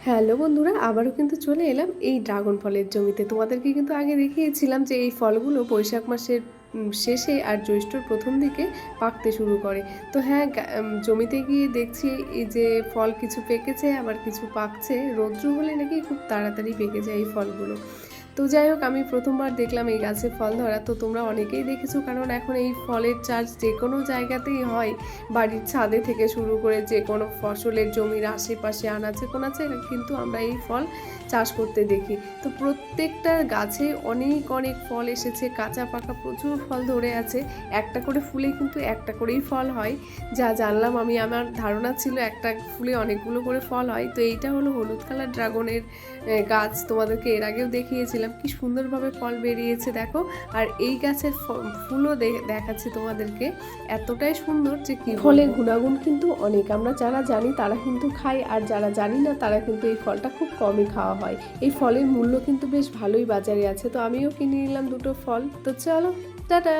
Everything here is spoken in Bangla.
হ্যালো বন্ধুরা, আবারও কিন্তু চলে এলাম এই ড্রাগন ফলের জমিতে। তোমাদেরকে কিন্তু আগে দেখিয়েছিলাম যে এই ফলগুলো বৈশাখ মাসের শেষে আর জ্যৈষ্ঠর প্রথম দিকে পাকতে শুরু করে। তো হ্যাঁ, জমিতে গিয়ে দেখছি এই যে ফল কিছু পেকেছে আবার কিছু পাকছে। রৌদ্র হলে নাকি খুব তাড়াতাড়ি পেকে যায় এই ফলগুলো। তো যাই হোক, আমি প্রথমবার দেখলাম এই গাছে ফল ধরা। তো তোমরা অনেকেই দেখেছো, কারণ এখন এই ফলের চাষ যে কোনো জায়গাতেই হয়। বাড়ির ছাদে থেকে শুরু করে যে কোনো ফসলের জমির আশেপাশে আনাচে কোনাচে কিন্তু আমরা এই ফল চাষ করতে দেখি। তো প্রত্যেকটা গাছে অনেক অনেক ফল এসেছে, কাঁচা পাকা প্রচুর ফল ধরে আছে। একটা করে ফুলে কিন্তু একটা করেই ফল হয়, যা জানলাম আমি। আমার ধারণা ছিল একটা ফুলে অনেকগুলো করে ফল হয়। তো এইটা হলো হলুদ কালার ড্রাগনের গাছ। তোমাদেরকে এর আগেও দেখিয়েছিলাম, কি সুন্দরভাবে ফল বেরিয়েছে দেখো। আর এই গাছের ফুলও দেখাচ্ছি তোমাদেরকে, এতটাই সুন্দর যে কি। ফলের গুণাগুণ কিন্তু অনেক, আমরা যারা জানি তারা কিন্তু খাই, আর যারা জানি না তারা কিন্তু এই ফলটা খুব কমই খাওয়া হয়। এই ফলের মূল্য কিন্তু বেশ ভালোই বাজারে আছে। তো আমিও কিনে নিলাম দুটো ফল। তো চলো, টাটা।